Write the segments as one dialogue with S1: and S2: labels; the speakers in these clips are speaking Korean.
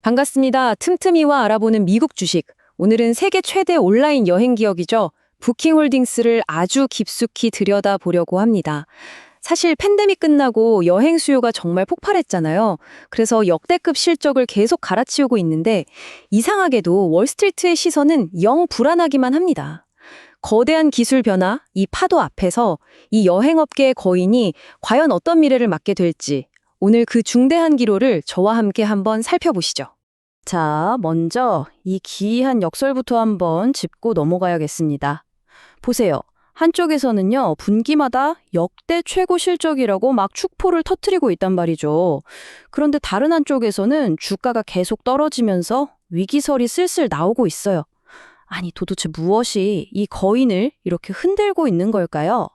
S1: 반갑습니다. 틈틈이와 알아보는 미국 주식. 오늘은 세계 최대 온라인 여행 기업이죠. 부킹홀딩스를 아주 깊숙이 들여다보려고 합니다. 사실 팬데믹 끝나고 여행 수요가 정말 폭발했잖아요. 그래서 역대급 실적을 계속 갈아치우고 있는데 이상하게도 월스트리트의 시선은 영 불안하기만 합니다. 거대한 기술 변화, 이 파도 앞에서 이 여행업계의 거인이 과연 어떤 미래를 맞게 될지 오늘 그 중대한 기로를 저와 함께 한번 살펴보시죠.
S2: 자, 먼저 이 기이한 역설부터 한번 짚고 넘어가야겠습니다. 보세요. 한쪽에서는요, 분기마다 역대 최고 실적이라고 막 축포를 터뜨리고 있단 말이죠. 그런데 다른 한쪽에서는 주가가 계속 떨어지면서 위기설이 슬슬 나오고 있어요. 아니, 도대체 무엇이 이 거인을 이렇게 흔들고 있는 걸까요?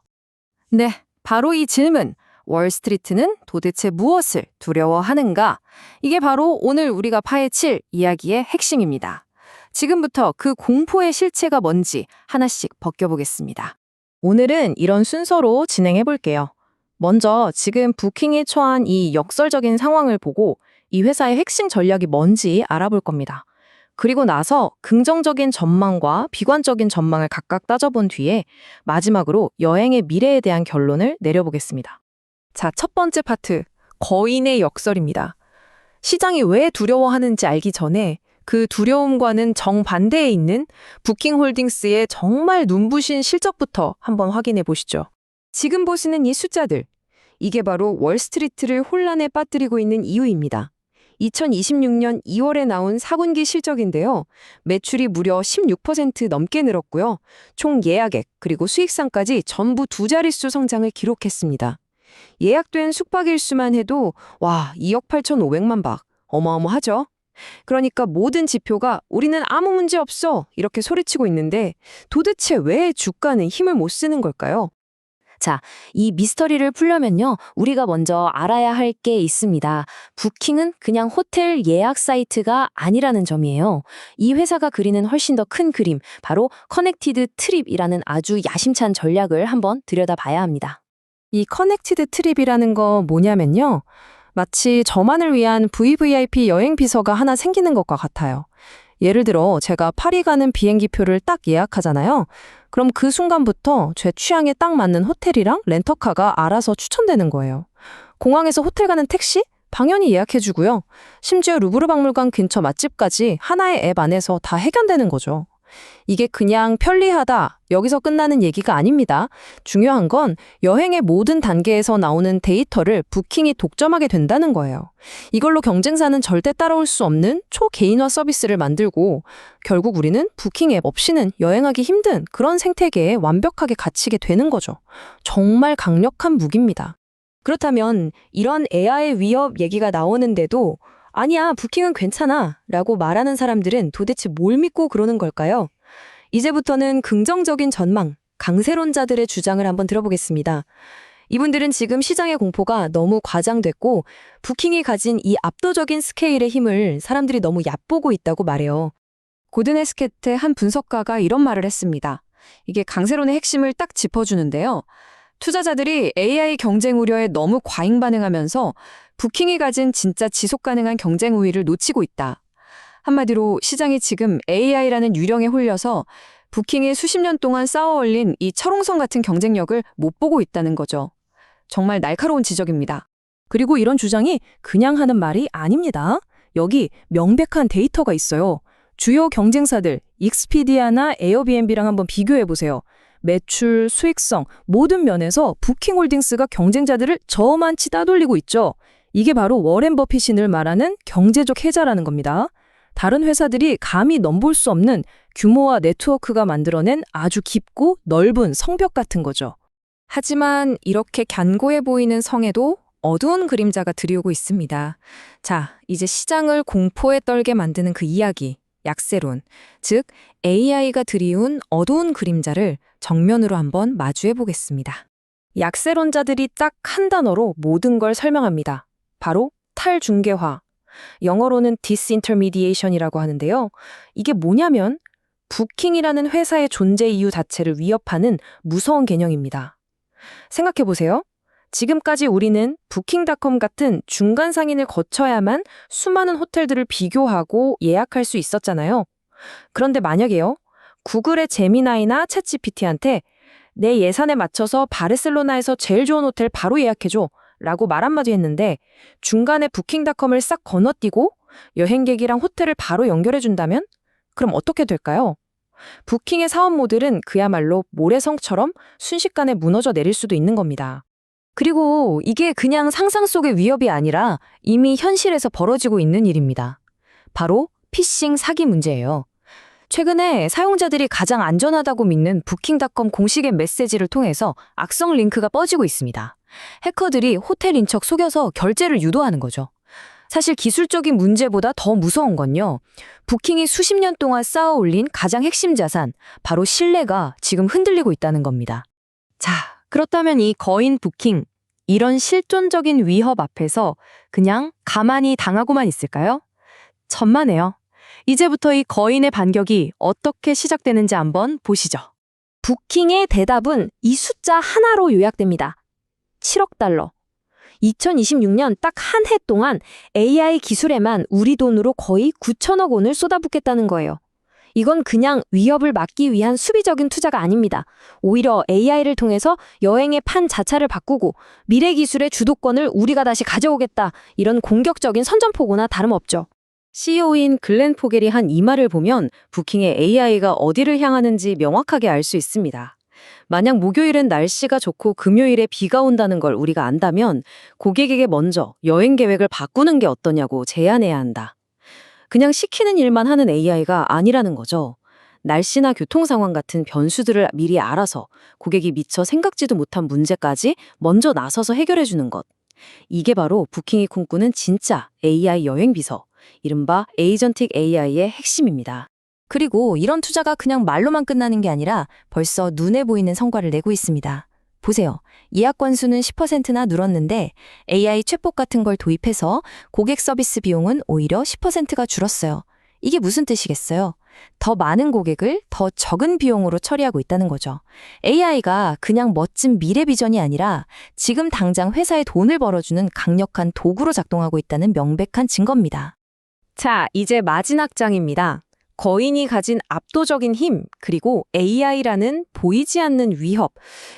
S3: 네, 바로 이 질문. 월스트리트는 도대체 무엇을 두려워하는가? 이게 바로 오늘 우리가 파헤칠 이야기의 핵심입니다. 지금부터 그 공포의 실체가 뭔지 하나씩 벗겨보겠습니다. 오늘은 이런 순서로 진행해 볼게요. 먼저 지금 부킹이 처한 이 역설적인 상황을 보고 이 회사의 핵심 전략이 뭔지 알아볼 겁니다. 그리고 나서 긍정적인 전망과 비관적인 전망을 각각 따져본 뒤에 마지막으로 여행의 미래에 대한 결론을 내려보겠습니다.
S1: 자, 첫 번째 파트, 거인의 역설입니다. 시장이 왜 두려워하는지 알기 전에 그 두려움과는 정반대에 있는 부킹홀딩스의 정말 눈부신 실적부터 한번 확인해 보시죠. 지금 보시는 이 숫자들, 이게 바로 월스트리트를 혼란에 빠뜨리고 있는 이유입니다. 2026년 2월에 나온 4분기 실적인데요. 매출이 무려 16% 넘게 늘었고요. 총 예약액 그리고 수익성까지 전부 두 자릿수 성장을 기록했습니다. 예약된 숙박일수만 해도 2억 8,500만 박. 어마어마하죠? 그러니까 모든 지표가 우리는 아무 문제 없어 이렇게 소리치고 있는데 도대체 왜 주가는 힘을 못 쓰는 걸까요?
S2: 자, 이 미스터리를 풀려면요, 우리가 먼저 알아야 할 게 있습니다. 부킹은 그냥 호텔 예약 사이트가 아니라는 점이에요. 이 회사가 그리는 훨씬 더 큰 그림, 바로 커넥티드 트립이라는 아주 야심찬 전략을 한번 들여다봐야 합니다.
S1: 이 커넥티드 트립이라는 거 뭐냐면요. 마치 저만을 위한 VVIP 여행 비서가 하나 생기는 것과 같아요. 예를 들어 제가 파리 가는 비행기표를 딱 예약하잖아요. 그럼 그 순간부터 제 취향에 딱 맞는 호텔이랑 렌터카가 알아서 추천되는 거예요. 공항에서 호텔 가는 택시? 당연히 예약해주고요. 심지어 루브르 박물관 근처 맛집까지 하나의 앱 안에서 다 해결되는 거죠. 이게 그냥 편리하다, 여기서 끝나는 얘기가 아닙니다. 중요한 건 여행의 모든 단계에서 나오는 데이터를 부킹이 독점하게 된다는 거예요. 이걸로 경쟁사는 절대 따라올 수 없는 초개인화 서비스를 만들고 결국 우리는 부킹 앱 없이는 여행하기 힘든 그런 생태계에 완벽하게 갇히게 되는 거죠. 정말 강력한 무기입니다. 그렇다면 이런 AI의 위협 얘기가 나오는데도 아니야, 부킹은 괜찮아 라고 말하는 사람들은 도대체 뭘 믿고 그러는 걸까요? 이제부터는 긍정적인 전망, 강세론자들의 주장을 한번 들어보겠습니다. 이분들은 지금 시장의 공포가 너무 과장됐고 부킹이 가진 이 압도적인 스케일의 힘을 사람들이 너무 얕보고 있다고 말해요. 고든 헤스켓의 한 분석가가 이런 말을 했습니다. 이게 강세론의 핵심을 딱 짚어주는데요. 투자자들이 AI 경쟁 우려에 너무 과잉 반응하면서 부킹이 가진 진짜 지속 가능한 경쟁 우위를 놓치고 있다. 한마디로 시장이 지금 AI라는 유령에 홀려서 부킹이 수십 년 동안 쌓아올린 이 철옹성 같은 경쟁력을 못 보고 있다는 거죠. 정말 날카로운 지적입니다. 그리고 이런 주장이 그냥 하는 말이 아닙니다. 여기 명백한 데이터가 있어요. 주요 경쟁사들, 익스피디아나 에어비앤비랑 한번 비교해보세요. 매출, 수익성, 모든 면에서 부킹홀딩스가 경쟁자들을 저만치 따돌리고 있죠. 이게 바로 워렌 버핏이 늘 말하는 경제적 해자라는 겁니다. 다른 회사들이 감히 넘볼 수 없는 규모와 네트워크가 만들어낸 아주 깊고 넓은 성벽 같은 거죠. 하지만 이렇게 견고해 보이는 성에도 어두운 그림자가 들이오고 있습니다. 자, 이제 시장을 공포에 떨게 만드는 그 이야기, 약세론, 즉 AI가 들이운 어두운 그림자를 정면으로 한번 마주해 보겠습니다. 약세론자들이 딱 한 단어로 모든 걸 설명합니다. 바로 탈중개화. 영어로는 disintermediation이라고 하는데요. 이게 뭐냐면 부킹이라는 회사의 존재 이유 자체를 위협하는 무서운 개념입니다. 생각해보세요. 지금까지 우리는 부킹닷컴 같은 중간 상인을 거쳐야만 수많은 호텔들을 비교하고 예약할 수 있었잖아요. 그런데 만약에요, 구글의 제미나이나 챗GPT한테 내 예산에 맞춰서 바르셀로나에서 제일 좋은 호텔 바로 예약해줘 라고 말 한마디 했는데 중간에 부킹닷컴을 싹 건너뛰고 여행객이랑 호텔을 바로 연결해준다면? 그럼 어떻게 될까요? 부킹의 사업 모델은 그야말로 모래성처럼 순식간에 무너져 내릴 수도 있는 겁니다. 그리고 이게 그냥 상상 속의 위협이 아니라 이미 현실에서 벌어지고 있는 일입니다. 바로 피싱 사기 문제예요. 최근에 사용자들이 가장 안전하다고 믿는 부킹닷컴 공식의 메시지를 통해서 악성 링크가 뻗지고 있습니다. 해커들이 호텔인 척 속여서 결제를 유도하는 거죠. 사실 기술적인 문제보다 더 무서운 건요, 부킹이 수십 년 동안 쌓아 올린 가장 핵심 자산, 바로 신뢰가 지금 흔들리고 있다는 겁니다. 자, 그렇다면 이 거인 부킹, 이런 실존적인 위협 앞에서 그냥 가만히 당하고만 있을까요? 천만에요. 이제부터 이 거인의 반격이 어떻게 시작되는지 한번 보시죠. 부킹의 대답은 이 숫자 하나로 요약됩니다. 7억 달러. 2026년 딱 한 해 동안 AI 기술에만 우리 돈으로 거의 9천억 원을 쏟아붓겠다는 거예요. 이건 그냥 위협을 막기 위한 수비적인 투자가 아닙니다. 오히려 AI를 통해서 여행의 판 자체를 바꾸고 미래 기술의 주도권을 우리가 다시 가져오겠다, 이런 공격적인 선전포고나 다름없죠. CEO인 글렌 포겔이 한 이 말을 보면 부킹의 AI가 어디를 향하는지 명확하게 알 수 있습니다. 만약 목요일은 날씨가 좋고 금요일에 비가 온다는 걸 우리가 안다면 고객에게 먼저 여행 계획을 바꾸는 게 어떠냐고 제안해야 한다. 그냥 시키는 일만 하는 AI가 아니라는 거죠. 날씨나 교통 상황 같은 변수들을 미리 알아서 고객이 미처 생각지도 못한 문제까지 먼저 나서서 해결해 주는 것. 이게 바로 부킹이 꿈꾸는 진짜 AI 여행 비서, 이른바 에이전틱 AI의 핵심입니다. 그리고 이런 투자가 그냥 말로만 끝나는 게 아니라 벌써 눈에 보이는 성과를 내고 있습니다. 보세요. 예약 건수는 10%나 늘었는데 AI 챗봇 같은 걸 도입해서 고객 서비스 비용은 오히려 10%가 줄었어요. 이게 무슨 뜻이겠어요? 더 많은 고객을 더 적은 비용으로 처리하고 있다는 거죠. AI가 그냥 멋진 미래 비전이 아니라 지금 당장 회사에 돈을 벌어주는 강력한 도구로 작동하고 있다는 명백한 증거입니다. 자, 이제 마지막 장입니다. 거인이 가진 압도적인 힘, 그리고 AI라는 보이지 않는 위협.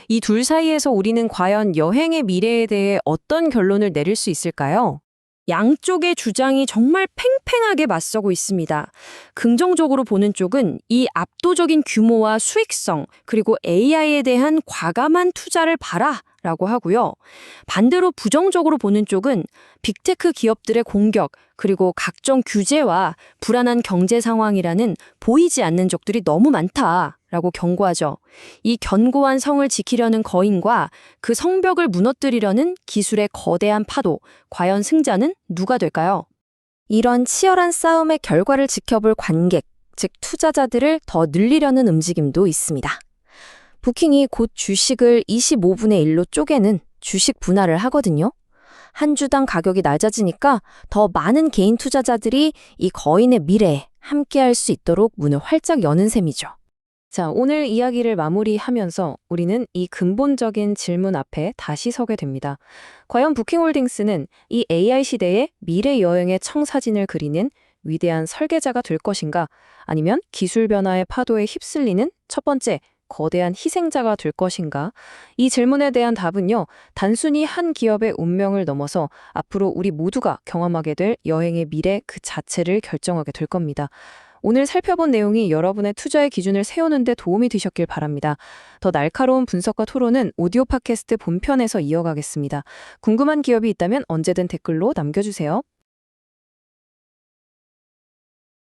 S1: 이 둘 사이에서 우리는 과연 여행의 미래에 대해 어떤 결론을 내릴 수 있을까요? 양쪽의 주장이 정말 팽팽하게 맞서고 있습니다. 긍정적으로 보는 쪽은 이 압도적인 규모와 수익성, 그리고 AI에 대한 과감한 투자를 봐라 라고 하고요. 반대로 부정적으로 보는 쪽은 빅테크 기업들의 공격, 그리고 각종 규제와 불안한 경제 상황이라는 보이지 않는 적들이 너무 많다라고 경고하죠. 이 견고한 성을 지키려는 거인과 그 성벽을 무너뜨리려는 기술의 거대한 파도, 과연 승자는 누가 될까요? 이런 치열한 싸움의 결과를 지켜볼 관객, 즉 투자자들을 더 늘리려는 움직임도 있습니다. 부킹이 곧 주식을 25분의 1로 쪼개는 주식 분할을 하거든요. 한 주당 가격이 낮아지니까 더 많은 개인 투자자들이 이 거인의 미래에 함께할 수 있도록 문을 활짝 여는 셈이죠. 자, 오늘 이야기를 마무리하면서 우리는 이 근본적인 질문 앞에 다시 서게 됩니다. 과연 부킹홀딩스는 이 AI 시대의 미래 여행의 청사진을 그리는 위대한 설계자가 될 것인가? 아니면 기술 변화의 파도에 휩쓸리는 첫 번째 거대한 희생자가 될 것인가? 이 질문에 대한 답은요, 단순히 한 기업의 운명을 넘어서 앞으로 우리 모두가 경험하게 될 여행의 미래 그 자체를 결정하게 될 겁니다. 오늘 살펴본 내용이 여러분의 투자의 기준을 세우는 데 도움이 되셨길 바랍니다. 더 날카로운 분석과 토론은 오디오 팟캐스트 본편에서 이어가겠습니다. 궁금한 기업이 있다면 언제든 댓글로 남겨주세요.